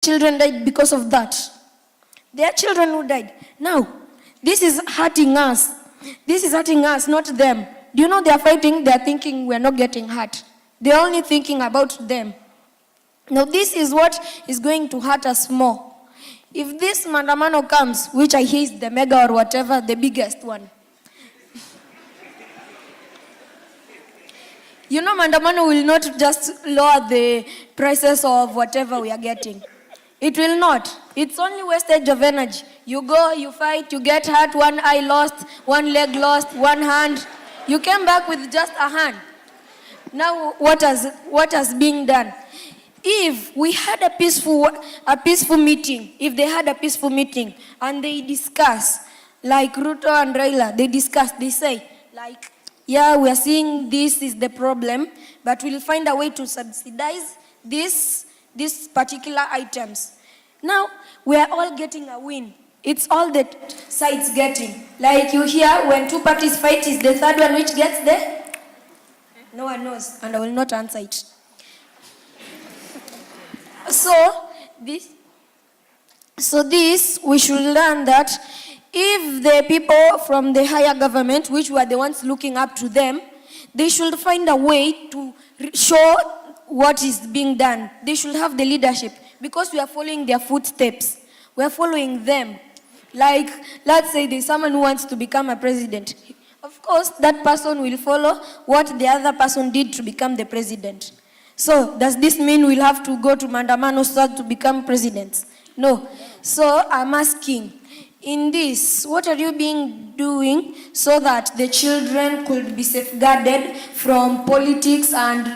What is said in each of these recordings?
children died because of that. There are children who died. Now, this is hurting us. This is hurting us, not them. Do you know they are fighting? They are thinking we are not getting hurt. They are only thinking about them. Now, this is what is going to hurt us more. If this maandamano comes, which I hear is the mega or whatever, the biggest one. You know, maandamano will not just lower the prices of whatever we are getting. It will not. It's only wastage of energy. You go, you fight, you get hurt, one eye lost, one leg lost, one hand. You came back with just a hand. Now, what has been done? If we had a peaceful meeting, if they had a peaceful meeting and they discuss, like Ruto and Raila, they discuss, they say, like, yeah, we are seeing this is the problem, but we'll find a way to subsidize these particular items. Now, we are all getting a win. It's all the sides getting. Like you hear, when two parties fight, is the third one which gets there? No one knows, and I will not answer it. So this, we should learn that if the people from the higher government, which were the ones looking up to them, they should find a way to show what is being done. They should have the leadership, because we are following their footsteps. We are following them. Like, let's say there's someone who wants to become a president. Of course, that person will follow what the other person did to become the president. So, does this mean we'll have to go to maandamano to become presidents? No. So, I'm asking, in this, what are you doing so that the children could be safeguarded from politics and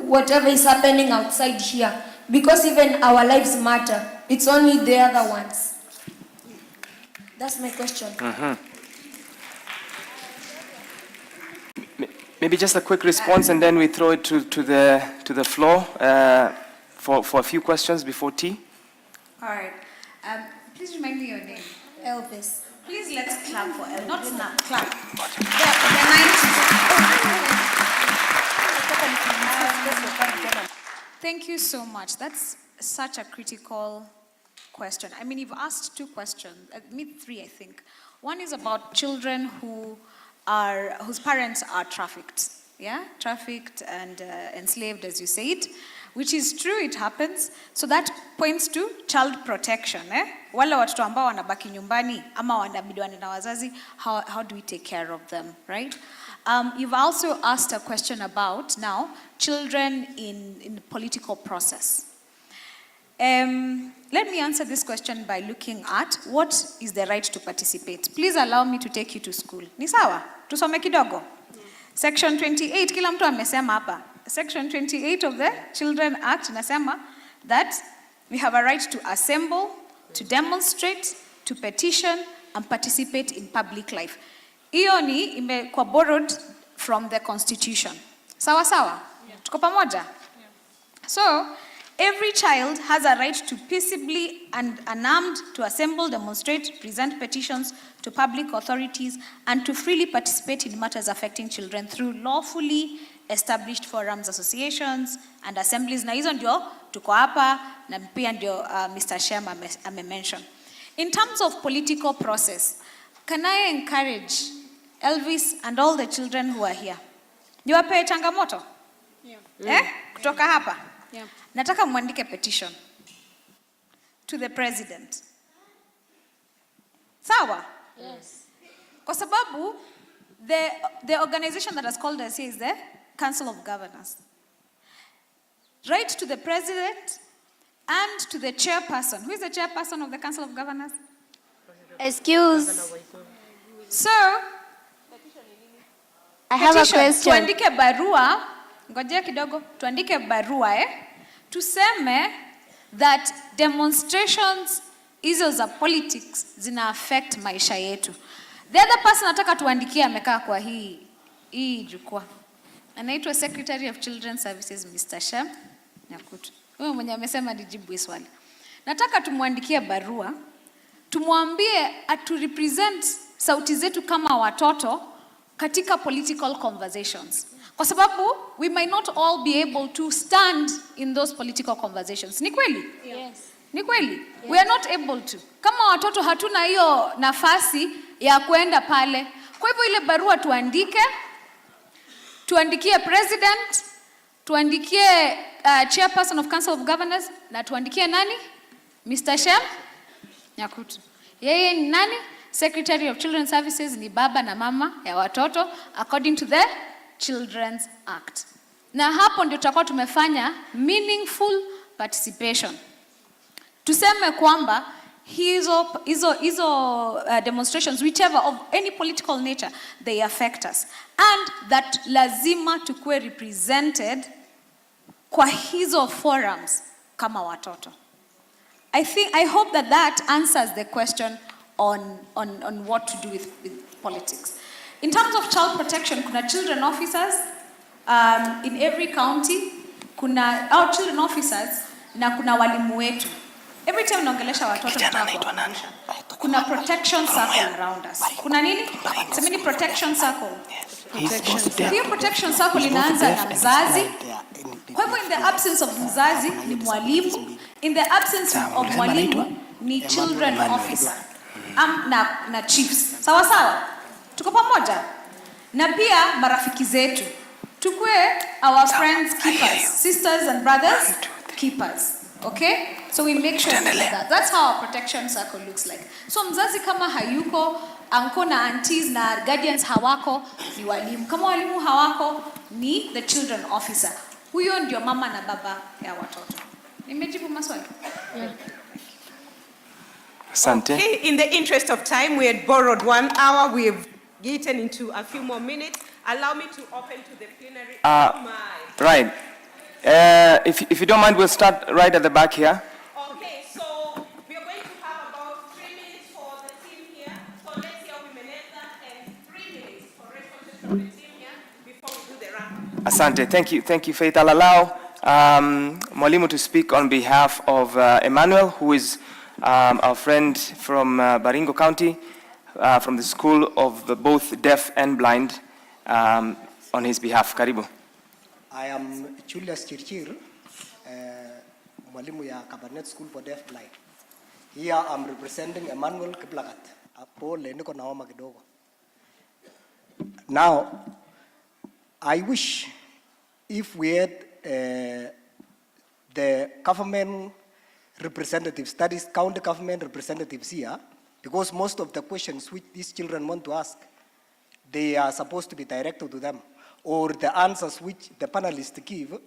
whatever is happening outside here? Because even our lives matter. It's only the other ones. That's my question. Maybe just a quick response, and then we throw it to the floor for a few questions before tea. All right. Please remind me your name. Elvis. Please let's clap for Elvis. Not snap, clap. Thank you so much. That's such a critical question. I mean, you've asked two questions, three, I think. One is about children whose parents are trafficked. Yeah, trafficked and enslaved, as you said, which is true, it happens. So that points to child protection. Wale watoto ambao wanabaki nyumbani ama wanabidi waende na wazazi, how do we take care of them, right? You've also asked a question about now children in the political process. Let me answer this question by looking at what is the right to participate. Please allow me to take you to school. Ni sawa? Tusome kidogo. Section 28, kila mtu amesema hapa. Section 28 of the Children Act inasema that we have a right to assemble, to demonstrate, to petition, and participate in public life. Hiyo ni imekuwa borrowed from the Constitution. Sawa sawa? Yeah. Tuko pamoja? Yeah. So, every child has a right to peaceably and unarmed to assemble, demonstrate, present petitions to public authorities, and to freely participate in matters affecting children through lawfully established forums, associations, and assemblies. Na hizo ndio tuko hapa na pia ndio Mr. Shem ame-mention. In terms of political process, can I encourage Elvis and all the children who are here? Niwape changamoto? Yeah. Kutoka hapa? Yeah. Nataka muandike petition to the president. Sawa? Yes. Kwa sababu, the organization that has called us here is the Council of Governors. Write to the president and to the chairperson. Who is the chairperson of the Council of Governors? Excuse. So, I have a question. Tuandike barua, ngojea kidogo, tuandike barua tuseme that demonstrations hizo za politics zina affect maisha yetu. The other person nataka tuandikie amekaa kwa hii jukwaa. Anaitwa Secretary of Children's Services Mr. Shem Nyakutu. Huyo mwenye amesema nijibu swali. Nataka tumuandikie barua, tumwambie atu represent sauti zetu kama watoto katika political conversations. Kwa sababu we might not all be able to stand in those political conversations. Ni kweli? Yes. Ni kweli? We are not able to. Kama watoto hatuna hiyo nafasi ya kuenda pale. Kwa hivyo ile barua tuandikie president, tuandikie chairperson of council of governors, na tuandikie nani? Mr. Shem Nyakutu. Yeye ni nani? Secretary of Children's Services, ni baba na mama ya watoto according to the Children's Act. Na hapo ndio tutakuwa tumefanya meaningful participation. Tuseme kwamba hizo demonstrations, whichever of any political nature, they affect us, and that lazima tukue represented kwa hizo forums kama watoto. I hope that answers the question on what to do with politics. In terms of child protection, kuna children officers in every county, kuna our children officers na kuna walimu wetu. Every time naongelesha watoto kuna protection circle around us. Kuna nini? Semeni protection circle. Hiyo protection circle inaanza na mzazi. Kwa hivyo in the absence of mzazi ni mwalimu. In the absence of mwalimu ni children officer. Na chiefs. Sawa sawa? Tuko pamoja? Na pia marafiki zetu. Tukue our friends keepers, sisters and brothers keepers. Okay? So we make sure that. That's how our protection circle looks like. So mzazi kama hayuko, uncle na aunties na guardians hawako, ni walimu. Kama walimu hawako, ni the children officer. Huyo ndio mama na baba ya watoto. Nimejibu maswali? Asante. Okay, in the interest of time, we had borrowed 1 hour. We have eaten into a few more minutes. Allow me to open to the plenary. Right. If you don't mind, we'll start right at the back here. Okay, so we are going to have about 3 minutes for the team here. So let's hear Wimeneza and 3 minutes for responses from the team here before we do the wrap. Asante. Thank you, Faith. I'll allow Mwalimu to speak on behalf of Emmanuel, who is our friend from Baringo County, from the school of both deaf and blind, on his behalf. Karibu. I am Julius Chirchir, mwalimu ya Cabernet School for Deaf Blind. Here I'm representing Emmanuel Kiplagat. Pole niko naoma kidogo. Now, I wish if we had the government representatives, that is county government representatives here, because most of the questions which these children want to ask, they are supposed to be directed to them. Or the answers which the panelists give,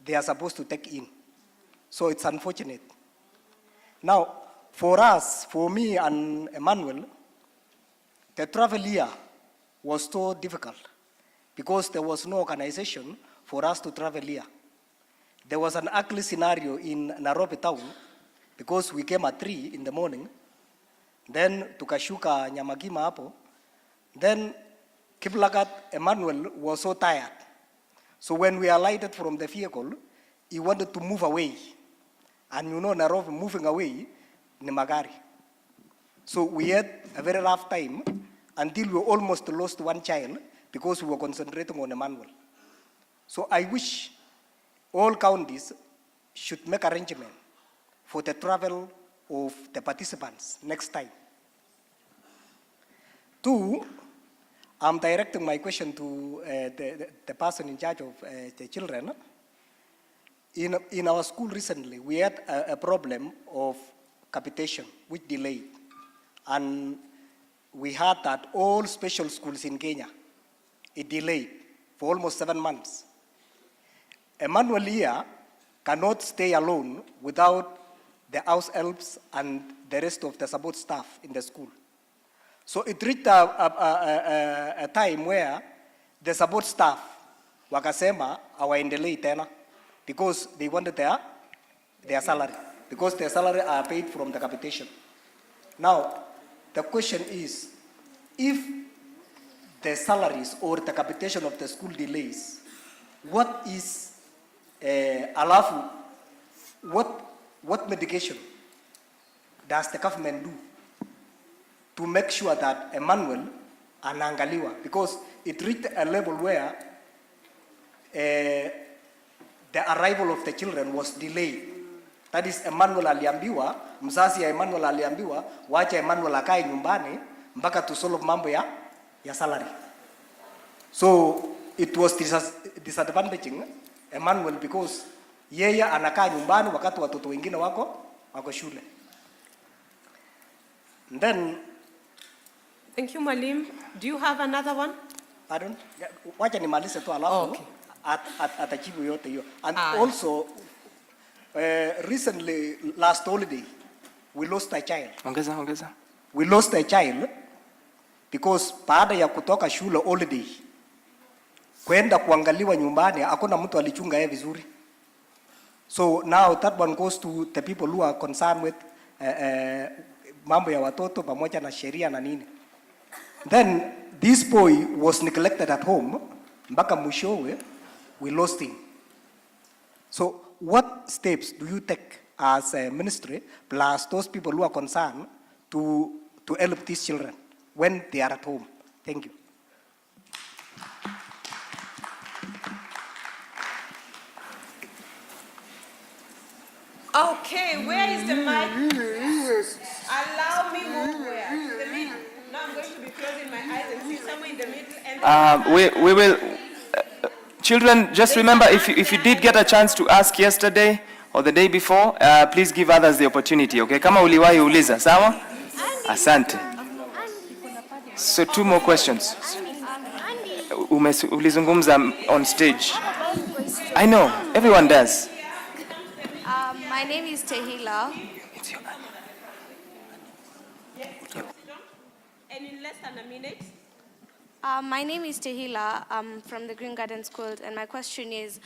they are supposed to take in. So it's unfortunate. Now, for us, for me and Emmanuel, the travel here was so difficult because there was no organization for us to travel here. There was an ugly scenario in Nairobi town because we came at 3 in the morning, then tukashuka Nyamagima hapo, then Kiplagat Emmanuel was so tired. So when we alighted from the vehicle, he wanted to move away. And you know, Nairobi moving away, ni magari. So we had a very rough time until we almost lost one child because we were concentrating on Emmanuel. So I wish all counties should make arrangement for the travel of the participants next time. 2, I'm directing my question to the person in charge of the children. In our school recently, we had a problem of capitation, which delayed. And we heard that all special schools in Kenya, it delayed for almost 7 months. Emmanuel here cannot stay alone without the house helps and the rest of the support staff in the school. So it reached a time where the support staff wakasema hawaendelei tena because they wanted their salary, because their salary are paid from the capitation. Now, the question is, if the salaries or the capitation of the school delays, what is alafu, what mitigation does the government do to make sure that Emmanuel anaangaliwa? Because it reached a level where the arrival of the children was delayed That is, Emmanuel aliambiwa, mzazi ya Emmanuel aliambiwa, wacha Emmanuel akae nyumbani mpaka to solve mambo ya salary. So it was disadvantaging Emmanuel because yeye anakaa nyumbani wakati watoto wengine wako shule. And then, thank you, Mwalimu. Do you have another one? Pardon? Wacha nimalize tu alafu atajibu yote hiyo. And also recently, last holiday, we lost a child. Ongeza. We lost a child because baada ya kutoka shule holiday kwenda kuangaliwa nyumbani hakuna mtu alichunga yeye vizuri. So now that one goes to the people who are concerned with mambo ya watoto pamoja na sheria na nini. Then this boy was neglected at home mpaka mwishowe we lost him. So what steps do you take as a ministry plus those people who are concerned to help these children when they are at home? Thank you. Okay, where is the mic? Allow me move where? To the middle. Now I'm going to be closing my eyes and see somewhere in the middle. And We will, children, just remember, if you did get a chance to ask yesterday or the day before, please give others the opportunity, okay? Kama uliwahi uliza, sawa? Asante. So 2 more questions. Ulizungumza on stage. I know, everyone does. My name is Tehila. And in less than a minute. My name is Tehila. I'm from the Green Garden Schools, and my question is,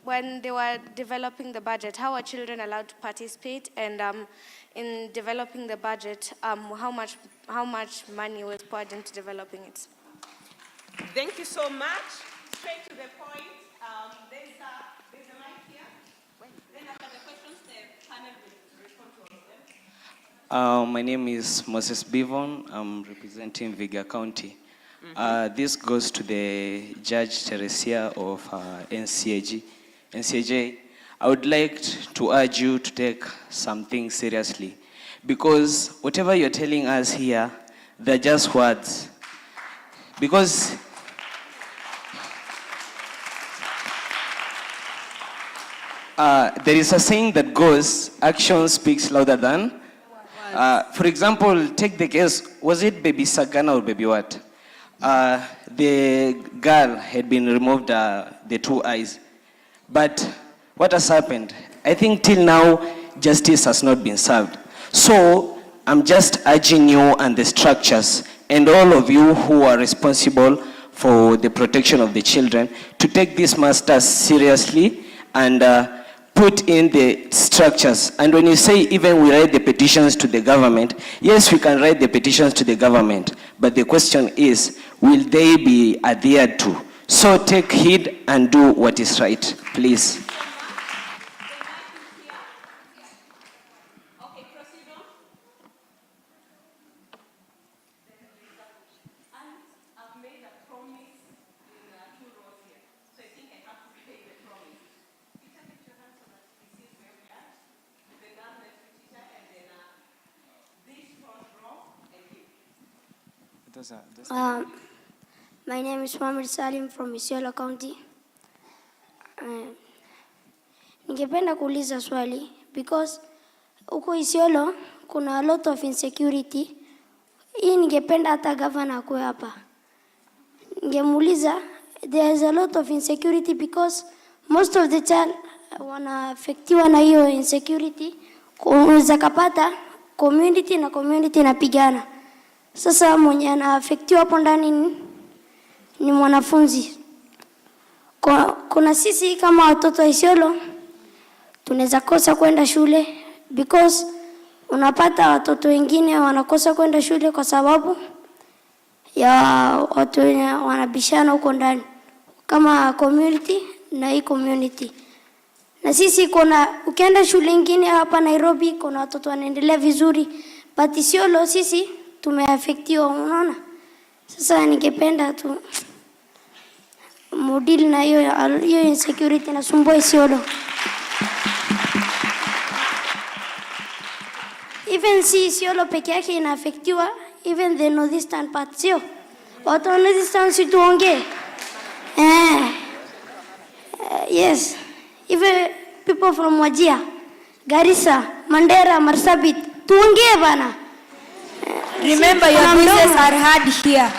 when they were developing the budget, how are children allowed to participate? And in developing the budget, how much money was poured into developing it? Thank you so much. Straight to the point. There's a mic here. Then after the questions, the panel will respond to all of them. My name is Moses Bivon. I'm representing Viga County. This goes to the Judge Teresia of NCAJ. I would like to urge you to take something seriously, because whatever you're telling us here, they're just words. Because there is a saying that goes, action speaks louder than. For example, take the case, was it baby Sagana or baby what? The girl had been removed the 2 eyes. But what has happened? I think till now, justice has not been served. So I'm just urging you and the structures and all of you who are responsible for the protection of the children to take these masters seriously and put in the structures. And when you say even we write the petitions to the government, yes, we can write the petitions to the government, but the question is, will they be adhered to? So take heed and do what is right, please. Okay, proceed on. I've made a promise in 2 rows here. So I think I have to pay the promise. Teacher, take your hand so that we see where we are. The girl next to teacher, and then this front row and you. My name is Mohamed Salim from Isiolo County. Ningependa kuuliza swali because huko Isiolo kuna a lot of insecurity. Hii ningependa hata governor akuwe hapa. Ningemuuliza, there is a lot of insecurity because most of the child wanaafektiwa na hiyo insecurity. Unaweza kapata community na community napigana. Sasa mwenye anaafektiwa hapo ndani ni mwanafunzi. Kuna sisi kama watoto wa Isiolo tunaweza kosa kwenda shule because unapata watoto wengine wanakosa kwenda shule kwa sababu ya watu wanabishana huko ndani kama community na hii community. Na sisi ukienda shule nyingine hapa Nairobi kuna watoto wanaendelea vizuri, but Isiolo sisi tumeafektiwa, unaona? Sasa ningependa tu model na hiyo insecurity nasumbua Isiolo. even si Isiolo peke yake inaafektiwa, even the northeastern part, sio? Watu wa northeastern si tuongee. Yes, even people from Wajir, Garissa, Mandera, Marsabit, tuongee bana. Remember, your voices are heard here.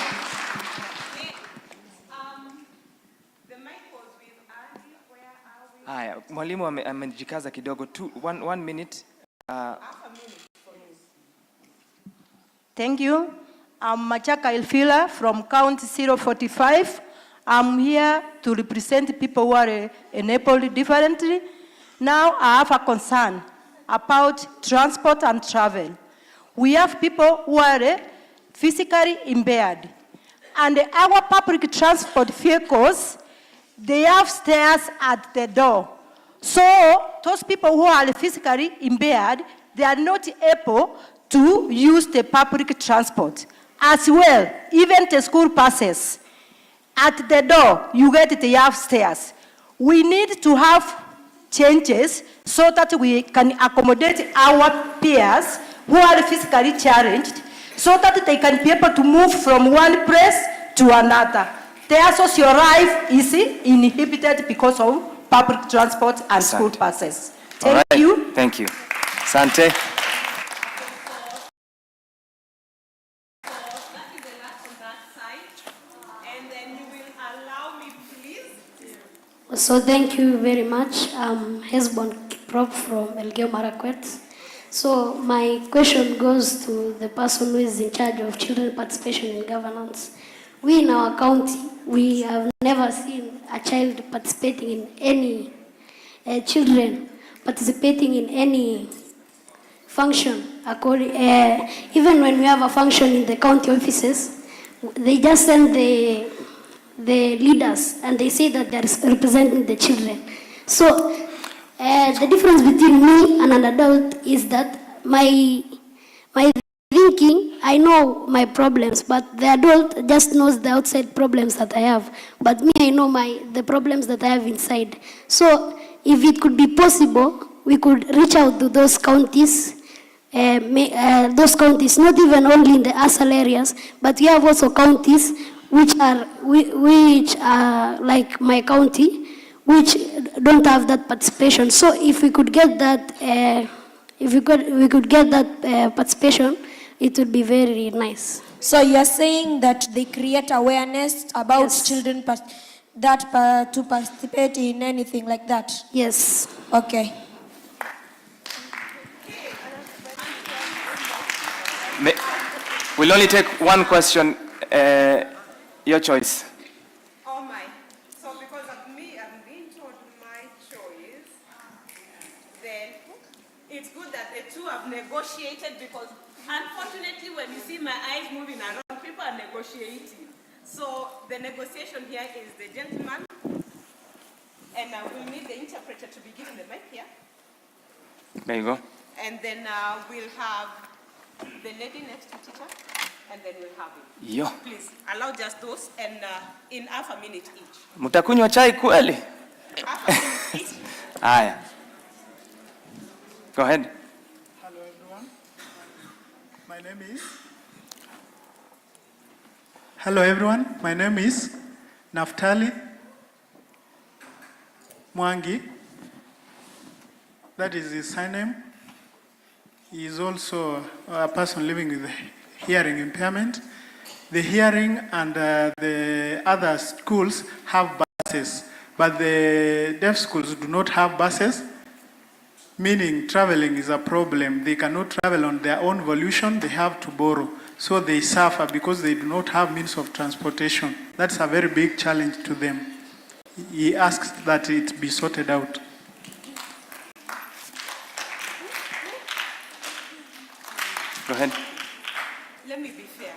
The mic was with Andy. Where are we? Haya, mwalimu amejikaza kidogo. One minute. Thank you. I'm Machaka Elfila from Count 045. I'm here to represent people who are enabled differently. Now I have a concern about transport and travel. We have people who are physically impaired. And our public transport vehicles, they have stairs at the door. So those people who are physically impaired, they are not able to use the public transport. As well, even the school buses, at the door, you get the upstairs. We need to have changes so that we can accommodate our peers who are physically challenged, so that they can be able to move from one place to another. Their social life is inhibited because of public transport and school buses. Thank you. Thank you. Sante. So thank you very much. Hesbon Prop from Elgeyo Marakwet. So my question goes to the person who is in charge of children participation in governance. We in our county, we have never seen a child participating in any, children participating in any function. Even when we have a function in the county offices, they just send the leaders and they say that they're representing the children. So the difference between me and an adult is that my thinking, I know my problems, but the adult just knows the outside problems that I have. But me, I know the problems that I have inside. So if it could be possible, we could reach out to those counties, not even only in the ASAL areas, but we have also counties which are like my county, which don't have that participation. So if we could get that, participation, it would be very nice. So you are saying that they create awareness about Yes. children to participate in anything like that? Yes. Okay. We'll only take one question. Your choice. Oh my. So because of me, I'm being told my choice, then it's good that the two have negotiated, because unfortunately when you see my eyes moving around, people are negotiating. So the negotiation here is the gentleman, and I will need the interpreter to be given the mic here. There you go. And then we'll have the lady next to teacher, and then we'll have him. Yo. Please, allow just those, and in half a minute each. Mutakunywa chai kweli? Half a minute each. Haya. Go ahead. Hello everyone. My name is Naftali Mwangi. That is his surname. He is also a person living with hearing impairment. The hearing and the other schools have buses, but the deaf schools do not have buses, meaning traveling is a problem. They cannot travel on their own volition, they have to borrow. So they suffer because they do not have means of transportation. That's a very big challenge to them. He asks that it be sorted out. Go ahead. Let me be fair.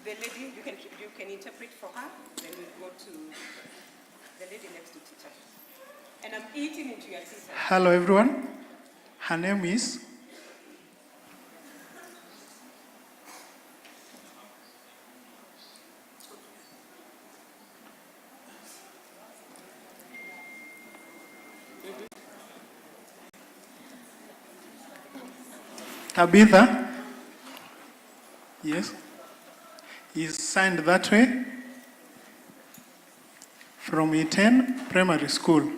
The lady, you can interpret for her, then we'll go to the lady next to teacher. And I'm eating into your teacher. Hello everyone. Her name is Tabitha. Yes. Is signed that way from E10 Primary School.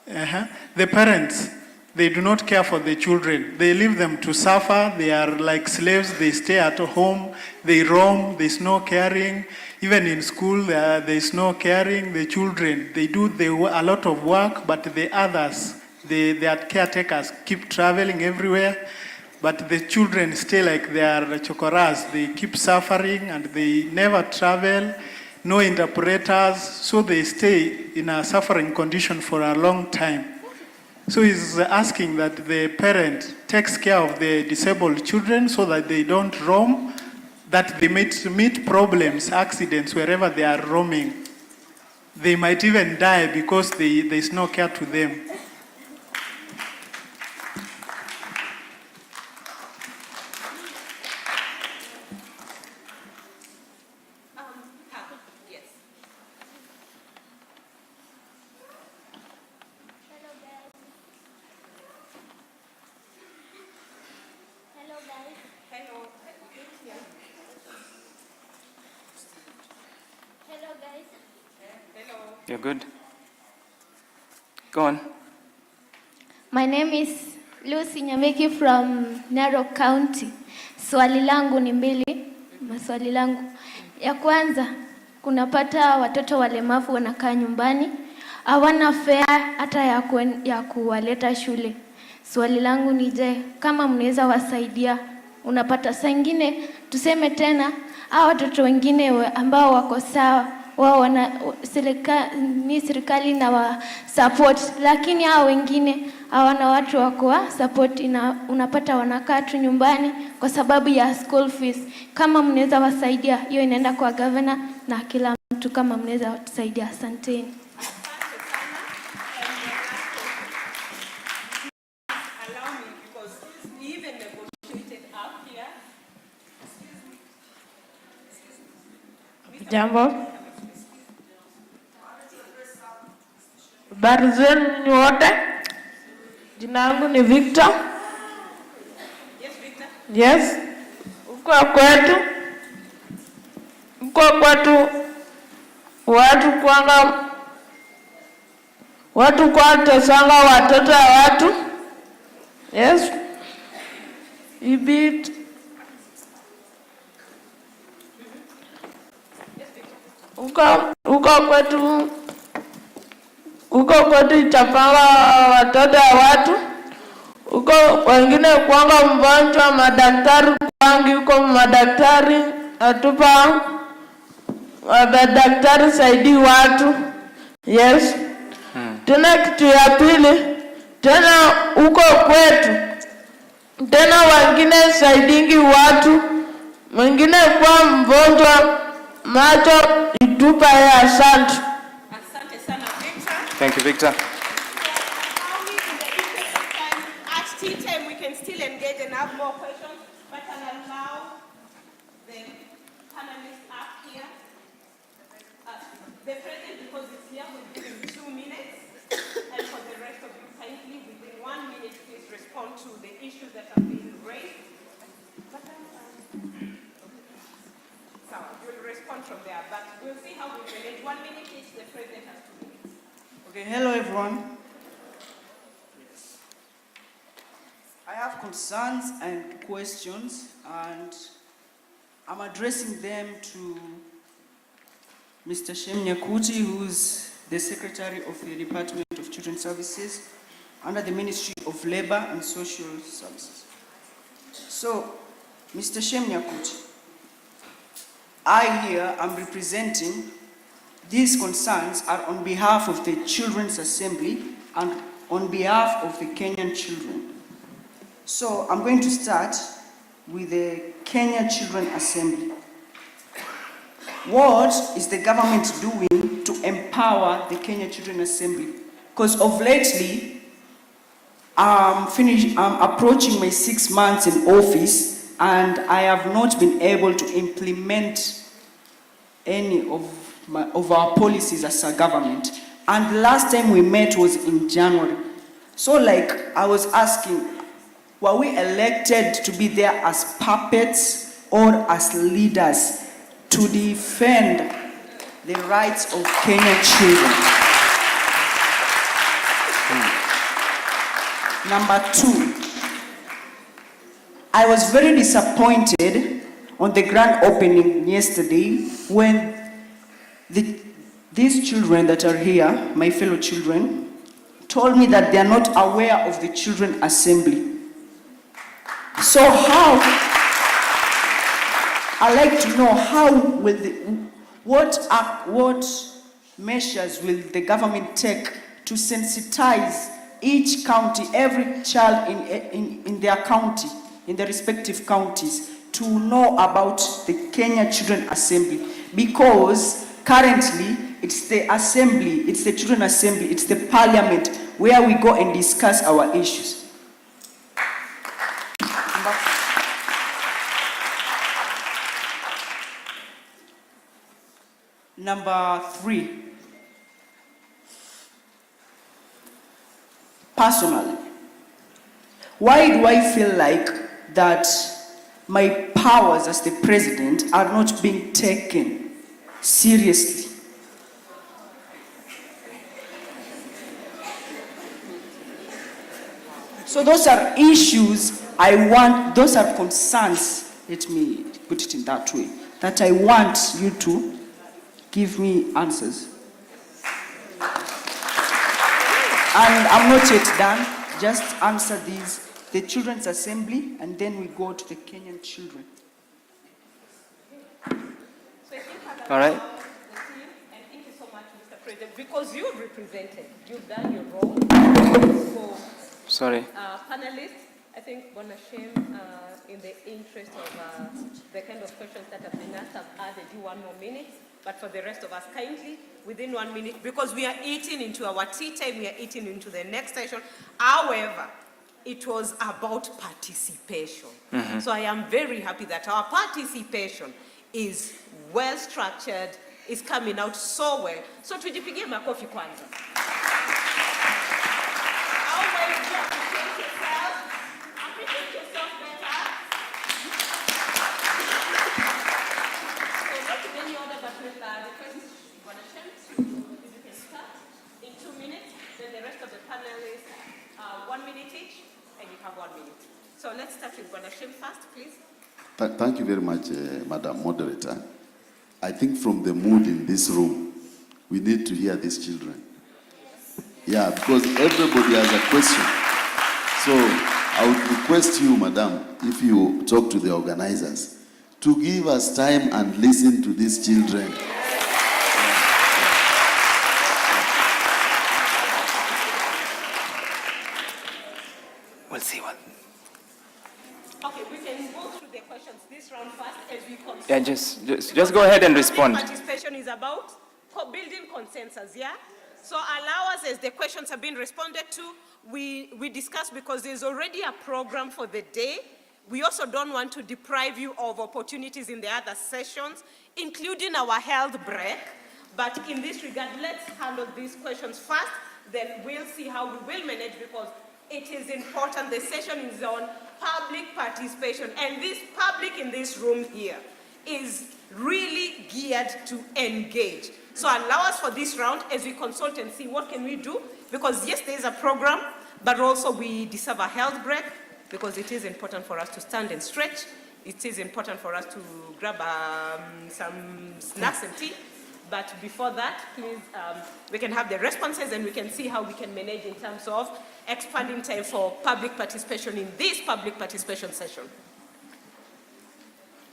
The parents, they do not care for the children. They leave them to suffer. They are like slaves. They stay at home. They roam. There's no caring. Even in school, there's no caring. The children, they do a lot of work, but the others, their caretakers keep traveling everywhere. But the children stay like they are chokoras. They keep suffering and they never travel. No interpreters, so they stay in a suffering condition for a long time. So he's asking that the parent takes care of the disabled children so that they don't roam, that they meet problems, accidents wherever they are roaming. They might even die because there's no care to them. You're good. Go on. My name is Lucy Nyameki from Narok County. Swali langu ni mbili. Maswali langu ya kwanza, kunapata watoto walemavu wanakaa nyumbani, hawana fare hata ya kuwaleta shule. Swali langu ni je, kama mnaweza wasaidia, unapata saa ingine tuseme tena hao watoto wengine ambao wako sawa, wao wana serikali na wa support, lakini hao wengine hawana watu wa kuwa support, unapata wanakaa tu nyumbani kwa sababu ya school fees. Kama mnaweza wasaidia, hiyo inaenda kwa governor na kila mtu, kama mnaweza watusaidia. Asanteni. Jambo. Habari zenu wote? Jina langu ni Victor. Yes, Victor. Yes. Uko kwetu watu kwatesanga watoto wa watu. Yes. Ibit. Uko kwetu ichapanga watoto wa watu. Uko wengine kuanga mgonjwa, madaktari kwangi, uko madaktari atupa madaktari saidi watu. Yes. Tena kitu ya pili, tena uko kwetu tena wengine saidingi watu, wengine kwa mgonjwa macho itupa ya asante. Asante sana Victor. Thank you, Victor. At tea time we can still engage and have more questions, but I'll allow the panelists up here. The president, because it's here, will give him 2 minutes, and for the rest of you, kindly within 1 minute, please respond to the issues that have been raised. So you'll respond from there, but we'll see how we manage. 1 minute each, the president has 2 minutes. Okay, hello everyone. I have concerns and questions, and I'm addressing them to Mr. Shem Nyakuti, who's the Secretary of the Department of Children's Services under the Ministry of Labor and Social Services. So, Mr. Shem Nyakuti, I here am representing these concerns are on behalf of the Children's Assembly and on behalf of the Kenyan children. So I'm going to start with the Kenya Children Assembly. What is the government doing to empower the Kenya Children Assembly? Because of lately, I'm approaching my 6 months in office, and I have not been able to implement any of our policies as a government. And the last time we met was in January. So like I was asking, Were we elected to be there as puppets or as leaders to defend the rights of Kenyan children? Number 2, I was very disappointed on the grand opening yesterday when these children that are here, my fellow children, told me that they are not aware of the Children Assembly. So how, I'd like to know how will what measures will the government take to sensitize each county, every child in their county, in their respective counties, to know about the Kenya Children Assembly? Because currently, it's the assembly, it's the Children Assembly, it's the parliament where we go and discuss our issues. Number 3, personally, why do I feel like that my powers as the president are not being taken seriously? So those are issues those are concerns, let me put it in that way, that I want you to give me answers. And I'm not yet done, just answer these. The Children's Assembly, and then we go to the Kenyan children. All right. And thank you so much, Mr. President, because you've represented, you've done your role. So, panelists, I think Bonashem, in the interest of the kind of questions that have been asked, I've added you 1 more minute. But for the rest of us, kindly, within 1 minute, because we are eating into our tea time, we are eating into the next session. However, it was about participation. So I am very happy that our participation is well structured, is coming out so well. So tujipigie makofi kwanza. How well do you appreciate yourself? Appreciate yourself better. So not in any order, but with the request, Bonashem, you can start in 2 minutes, then the rest of the panelists, 1 minute each, and you have 1 minute. So let's start with Bonashem first, please. Thank you very much, Madam Moderator. I think from the mood in this room, we need to hear these children. Yeah, because everybody has a question. So I would request you, Madam, if you talk to the organizers, to give us time and listen to these children. We'll see what. Okay, we can go through the questions this round first as we consult. Yeah, just go ahead and respond. Participation is about building consensus, yeah? So allow us, as the questions have been responded to, we discuss, because there's already a program for the day. We also don't want to deprive you of opportunities in the other sessions, including our health break. But in this regard, let's handle these questions first, then we'll see how we will manage, because it is important. The session is on public participation, and this public in this room here is really geared to engage. So allow us for this round as we consult and see what can we do, because yes, there is a program, but also we deserve a health break, because it is important for us to stand and stretch. It is important for us to grab some snacks and tea. But before that, please, we can have the responses and we can see how we can manage in terms of expanding time for public participation in this public participation session.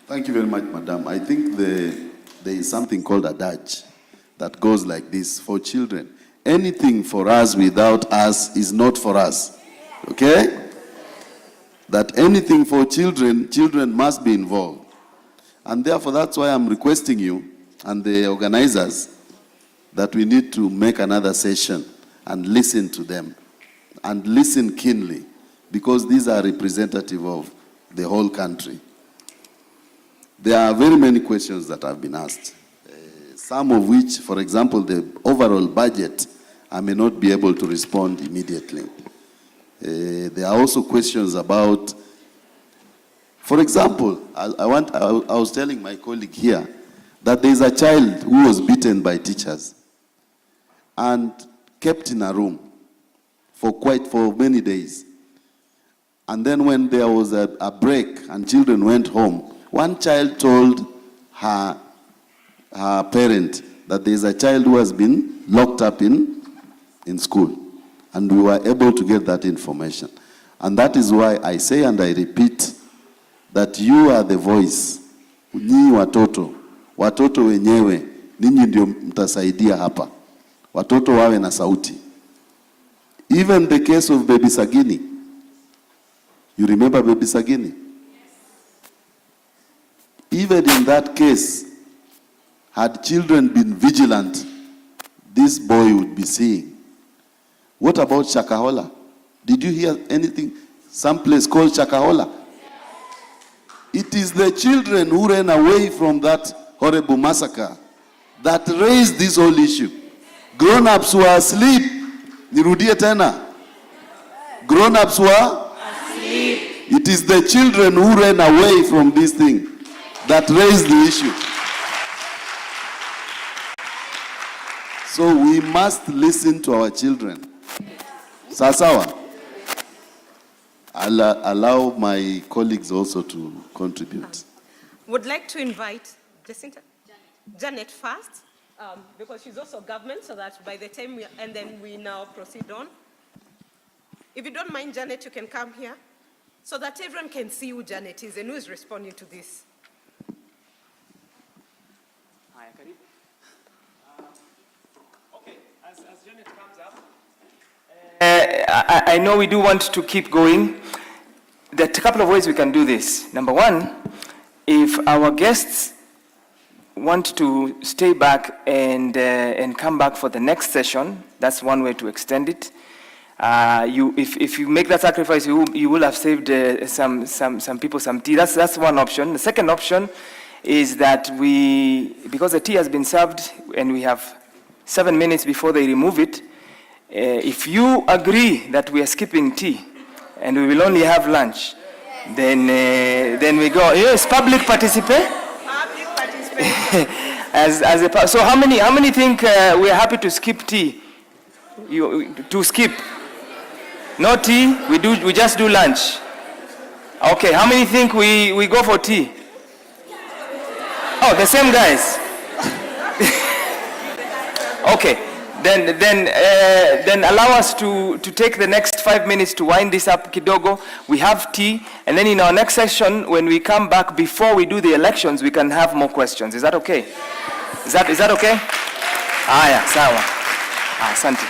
Thank you very much, Madam. I think there is something called a adage that goes like this for children. Anything for us without us is not for us. Okay? That anything for children, children must be involved. And therefore, that's why I'm requesting you and the organizers that we need to make another session and listen to them and listen keenly, because these are representative of the whole country. There are very many questions that have been asked, some of which, for example, the overall budget, I may not be able to respond immediately. There are also questions about, for example, I was telling my colleague here that there is a child who was beaten by teachers and kept in a room for many days. And then when there was a break and children went home, one child told her parent that there is a child who has been locked up in school. And we were able to get that information. And that is why I say and I repeat that you are the voice. Nyinyi watoto wenyewe, ninyi ndio mtasaidia hapa. Watoto wawe na sauti. Even the case of Baby Sagini. You remember Baby Sagini? Yes. Even in that case, had children been vigilant, this boy would be seeing. What about Shakahola? Did you hear anything? Some place called Shakahola? It is the children who ran away from that horrible massacre that raised this whole issue. Grown-ups were asleep. Nirudie tena. Grown-ups were asleep. It is the children who ran away from this thing that raised the issue. So we must listen to our children. Sasawa. I'll allow my colleagues also to contribute. Would like to invite Janet first, because she's also government, so that by the time and then we now proceed on. If you don't mind, Janet, you can come here, so that everyone can see who Janet is and who is responding to this. Okay, as Janet comes up, I know we do want to keep going. There are a couple of ways we can do this. Number one, if our guests want to stay back and come back for the next session, that's one way to extend it. If you make that sacrifice, you will have saved some people some tea. That's one option. The second option is that because the tea has been served and we have 7 minutes before they remove it, if you agree that we are skipping tea and we will only have lunch, then we go. Yes, public participation. Public participation. So how many think we are happy to skip tea? To skip? No tea. We just do lunch. Okay. How many think we go for tea? Oh, the same guys. Okay. Then allow us to take the next 5 minutes to wind this up kidogo. We have tea, and then in our next session, when we come back before we do the elections, we can have more questions. Is that okay? Is that okay? Aya, sawa. Asante.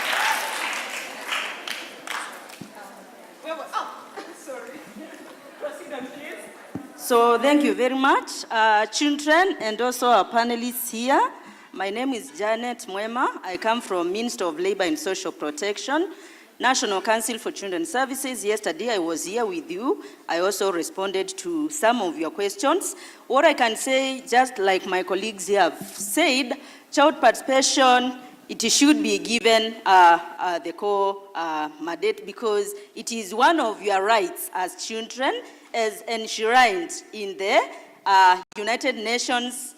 So thank you very much, children, and also our panelists here. My name is Janet Mwema. I come from Ministry of Labor and Social Protection, National Council for Children Services. Yesterday I was here with you. I also responded to some of your questions. What I can say, just like my colleagues here have said, child participation, it should be given the core mandate, because it is one of your rights as children, as enshrined in the United Nations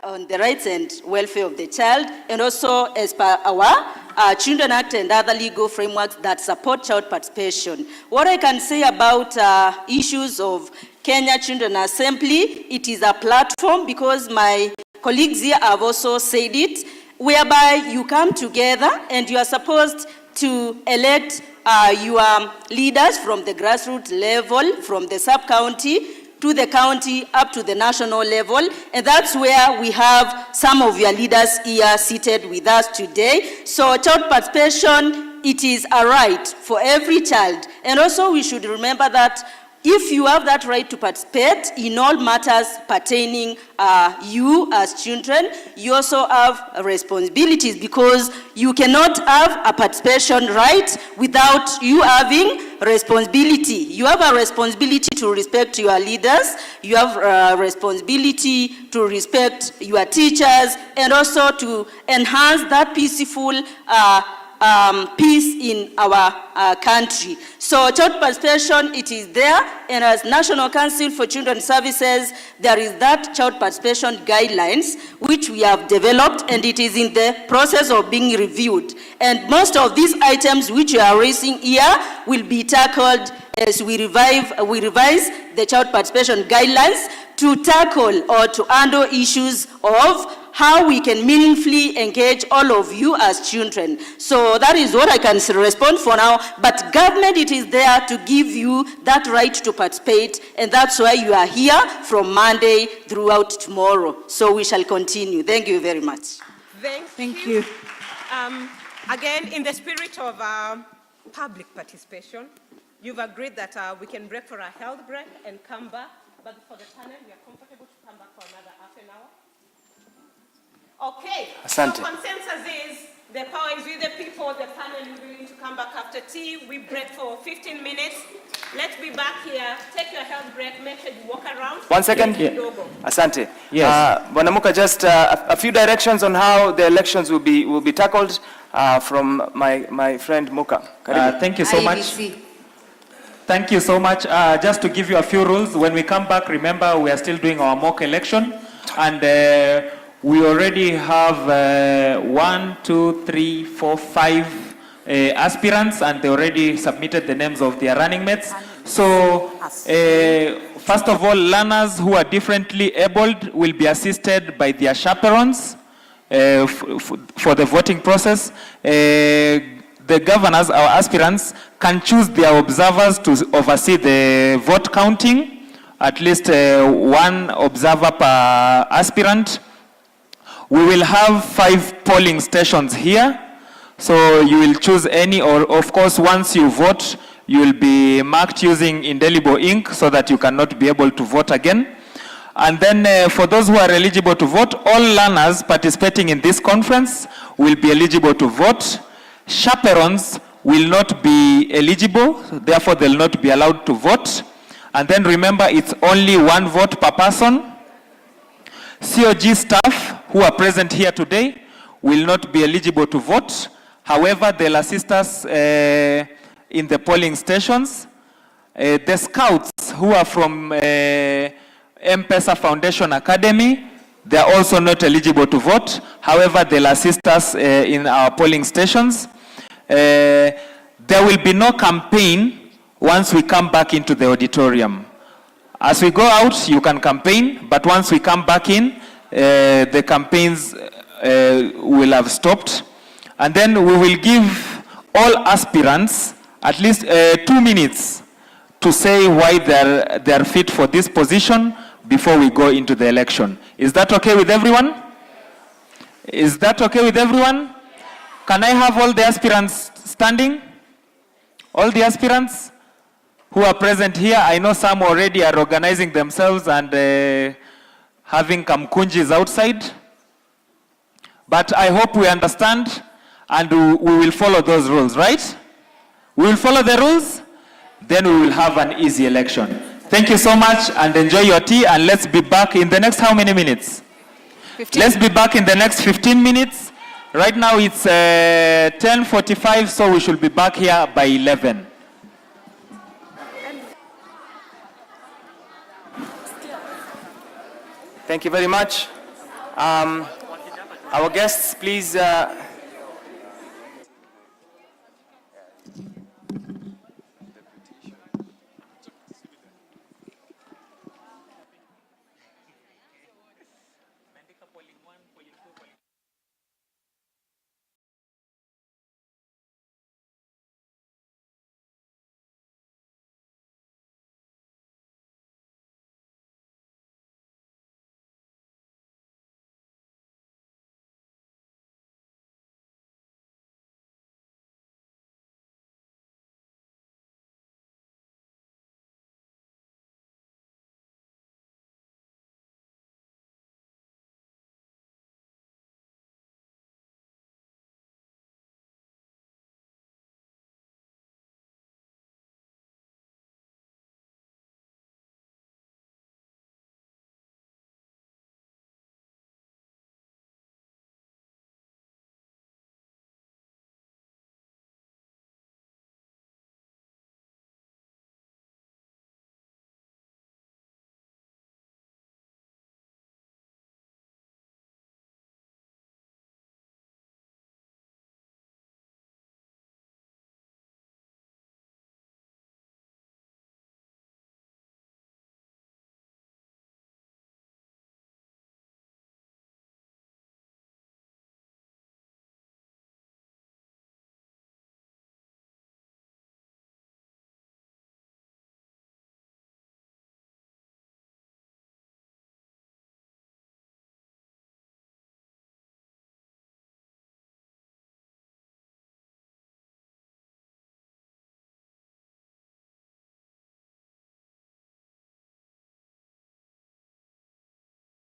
on the rights and welfare of the child, and also as per our Children Act and other legal frameworks that support child participation. What I can say about issues of Kenya Children Assembly, it is a platform, because my colleagues here have also said it, whereby you come together and you are supposed to elect your leaders from the grassroots level, from the sub-county to the county, up to the national level, and that's where we have some of your leaders here seated with us today. So child participation, it is a right for every child, and also we should remember that if you have that right to participate in all matters pertaining you as children, you also have responsibilities, because you cannot have a participation right without you having responsibility. You have a responsibility to respect your leaders, you have a responsibility to respect your teachers, and also to enhance that peaceful peace in our country. So child participation, it is there, and as National Council for Children Services, there is that child participation guidelines which we have developed, and it is in the process of being reviewed. And most of these items which you are raising here will be tackled as we revise the child participation guidelines to tackle or to handle issues of how we can meaningfully engage all of you as children. So that is what I can respond for now. But government, it is there to give you that right to participate, and that's why you are here from Monday throughout tomorrow. So we shall continue. Thank you very much. Thank you. Again, in the spirit of public participation, you've agreed that we can break for a health break and come back. But for the panel, we are comfortable to come back for another half an hour. Okay, Asante. So consensus is the power is with the people, the panel is willing to come back after tea. We break for 15 minutes. Let's be back here. Take your health break. Make sure you walk around. 1 second. Yeah. Asante. Yes. Bwana Muka, just a few directions on how the elections will be tackled from my friend Muka. Karibu. Thank you so much. Thank you so much. Just to give you a few rules, when we come back, remember we are still doing our mock election, and we already have 1, 2, 3, 4, 5 aspirants, and they already submitted the names of their running mates. So first of all, learners who are differently abled will be assisted by their chaperones for the voting process. The governors, our aspirants, can choose their observers to oversee the vote counting, at least one observer per aspirant. We will have 5 polling stations here, so you will choose any, or of course once you vote, you will be marked using indelible ink so that you cannot be able to vote again. And then for those who are eligible to vote, all learners participating in this conference will be eligible to vote. Chaperones will not be eligible, therefore they'll not be allowed to vote. And then remember, it's only 1 vote per person. COG staff who are present here today will not be eligible to vote. However, they'll assist us in the polling stations. The scouts who are from M-Pesa Foundation Academy, they are also not eligible to vote. However, they'll assist us in our polling stations. There will be no campaign once we come back into the auditorium. As we go out, you can campaign, but once we come back in, the campaigns will have stopped. And then we will give all aspirants at least 2 minutes to say why they're fit for this position before we go into the election. Is that okay with everyone? Is that okay with everyone? Can I have all the aspirants standing? All the aspirants who are present here, I know some already are organizing themselves and having kamkunjis outside. But I hope we understand and we will follow those rules, right? We will follow the rules, then we will have an easy election. Thank you so much and enjoy your tea, and let's be back in the next how many minutes? 15. Let's be back in the next 15 minutes. Right now it's 10:45, so we should be back here by 11. Thank you very much. Our guests, please